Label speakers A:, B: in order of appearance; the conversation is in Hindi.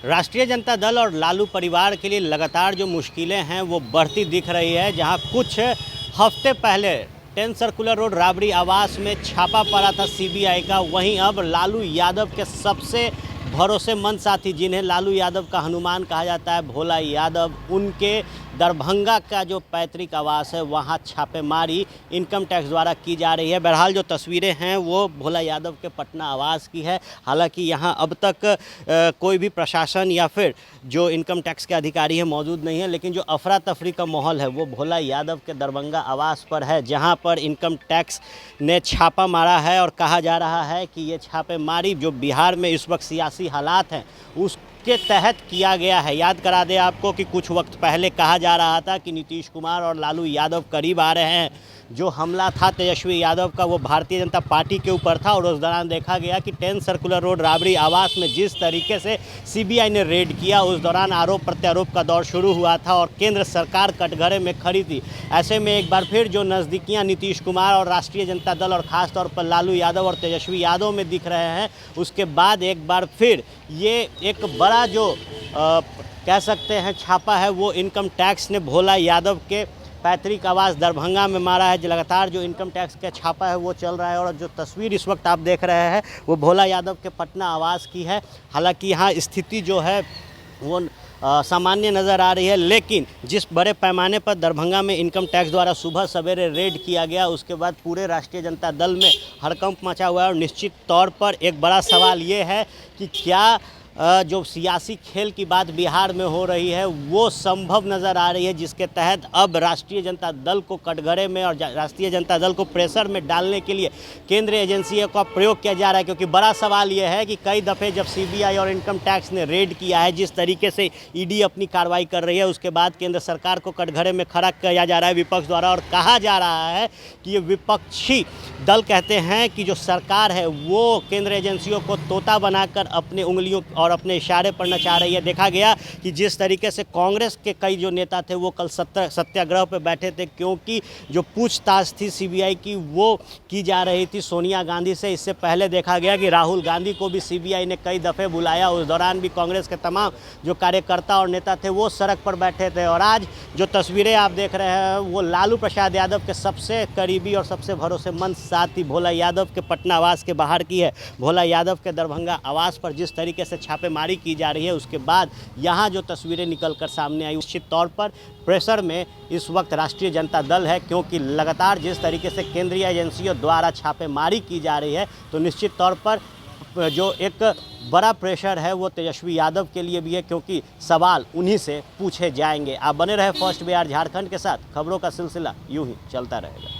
A: राष्ट्रीय जनता दल और लालू परिवार के लिए लगातार जो मुश्किलें हैं वो बढ़ती दिख रही है। जहां कुछ हफ्ते पहले 10 सर्कुलर रोड राबड़ी आवास में छापा पड़ा था सीबीआई का, वहीं अब लालू यादव के सबसे भरोसेमंद साथी, जिन्हें लालू यादव का हनुमान कहा जाता है, भोला यादव, उनके दरभंगा का जो पैतृक आवास है वहां छापेमारी इनकम टैक्स द्वारा की जा रही है। बहरहाल जो तस्वीरें हैं वो भोला यादव के पटना आवास की है। हालांकि यहां अब तक कोई भी प्रशासन या फिर जो इनकम टैक्स के अधिकारी हैं मौजूद नहीं है, लेकिन जो अफरा तफरी का माहौल है वो भोला यादव के दरभंगा आवास पर है, जहां पर इनकम टैक्स ने छापा मारा है। और कहा जा रहा है कि ये छापेमारी जो बिहार में इस वक्त सियासी हालात हैं उसके तहत किया गया है। याद करा दें आपको कि कुछ वक्त पहले कहा जा रहा था कि नीतीश कुमार और लालू यादव करीब आ रहे हैं। जो हमला था तेजस्वी यादव का वो भारतीय जनता पार्टी के ऊपर था, और उस दौरान देखा गया कि 10 सर्कुलर रोड राबड़ी आवास में जिस तरीके से सीबीआई ने रेड किया, उस दौरान आरोप प्रत्यारोप का दौर शुरू हुआ था और केंद्र सरकार कटघरे में खड़ी थी। ऐसे में एक बार फिर जो नज़दीकियां नीतीश कुमार और राष्ट्रीय जनता दल और ख़ासतौर पर लालू यादव और तेजस्वी यादव में दिख रहे हैं, उसके बाद एक बार फिर ये एक बड़ा जो कह सकते हैं छापा है वो इनकम टैक्स ने भोला यादव के पैतृक आवास दरभंगा में मारा है। लगातार जो इनकम टैक्स का छापा है वो चल रहा है, और जो तस्वीर इस वक्त आप देख रहे हैं वो भोला यादव के पटना आवास की है। हालांकि यहाँ स्थिति जो है वो सामान्य नज़र आ रही है, लेकिन जिस बड़े पैमाने पर दरभंगा में इनकम टैक्स द्वारा सुबह सवेरे रेड किया गया, उसके बाद पूरे राष्ट्रीय जनता दल में हड़कंप मचा हुआ है। और निश्चित तौर पर एक बड़ा सवाल ये है कि क्या जो सियासी खेल की बात बिहार में हो रही है वो संभव नज़र आ रही है, जिसके तहत अब राष्ट्रीय जनता दल को कटघरे में और राष्ट्रीय जनता दल को प्रेशर में डालने के लिए केंद्रीय एजेंसियों का प्रयोग किया जा रहा है। क्योंकि बड़ा सवाल ये है कि कई दफ़े जब सीबीआई और इनकम टैक्स ने रेड किया है, जिस तरीके से ईडी अपनी कार्रवाई कर रही है, उसके बाद केंद्र सरकार को कटघरे में खड़ा किया जा रहा है विपक्ष द्वारा। और कहा जा रहा है कि ये विपक्षी दल कहते हैं कि जो सरकार है वो केंद्र एजेंसियों को तोता बनाकर अपने उंगलियों और अपने इशारे पर नचा रही है। देखा गया कि जिस तरीके से कांग्रेस के कई जो नेता थे वो कल सत्याग्रह पर बैठे थे, क्योंकि जो पूछताछ थी सीबीआई की वो की जा रही थी सोनिया गांधी से। इससे पहले देखा गया कि राहुल गांधी को भी सीबीआई ने कई दफ़े बुलाया, उस दौरान भी कांग्रेस के तमाम जो कार्यकर्ता और नेता थे वो सड़क पर बैठे थे। और आज जो तस्वीरें आप देख रहे हैं वो लालू प्रसाद यादव के सबसे करीबी और सबसे भरोसेमंद साथी भोला यादव के पटना आवास के बाहर की है। भोला यादव के दरभंगा आवास पर जिस तरीके से छापेमारी की जा रही है, उसके बाद यहाँ जो तस्वीरें निकलकर सामने आई, निश्चित तौर पर प्रेशर में इस वक्त राष्ट्रीय जनता दल है। क्योंकि लगातार जिस तरीके से केंद्रीय एजेंसियों द्वारा छापेमारी की जा रही है, तो निश्चित तौर पर जो एक बड़ा प्रेशर है वो तेजस्वी यादव के लिए भी है, क्योंकि सवाल उन्हीं से पूछे जाएंगे। आप बने रहे फर्स्ट बिहार झारखंड के साथ, खबरों का सिलसिला यूं ही चलता रहेगा।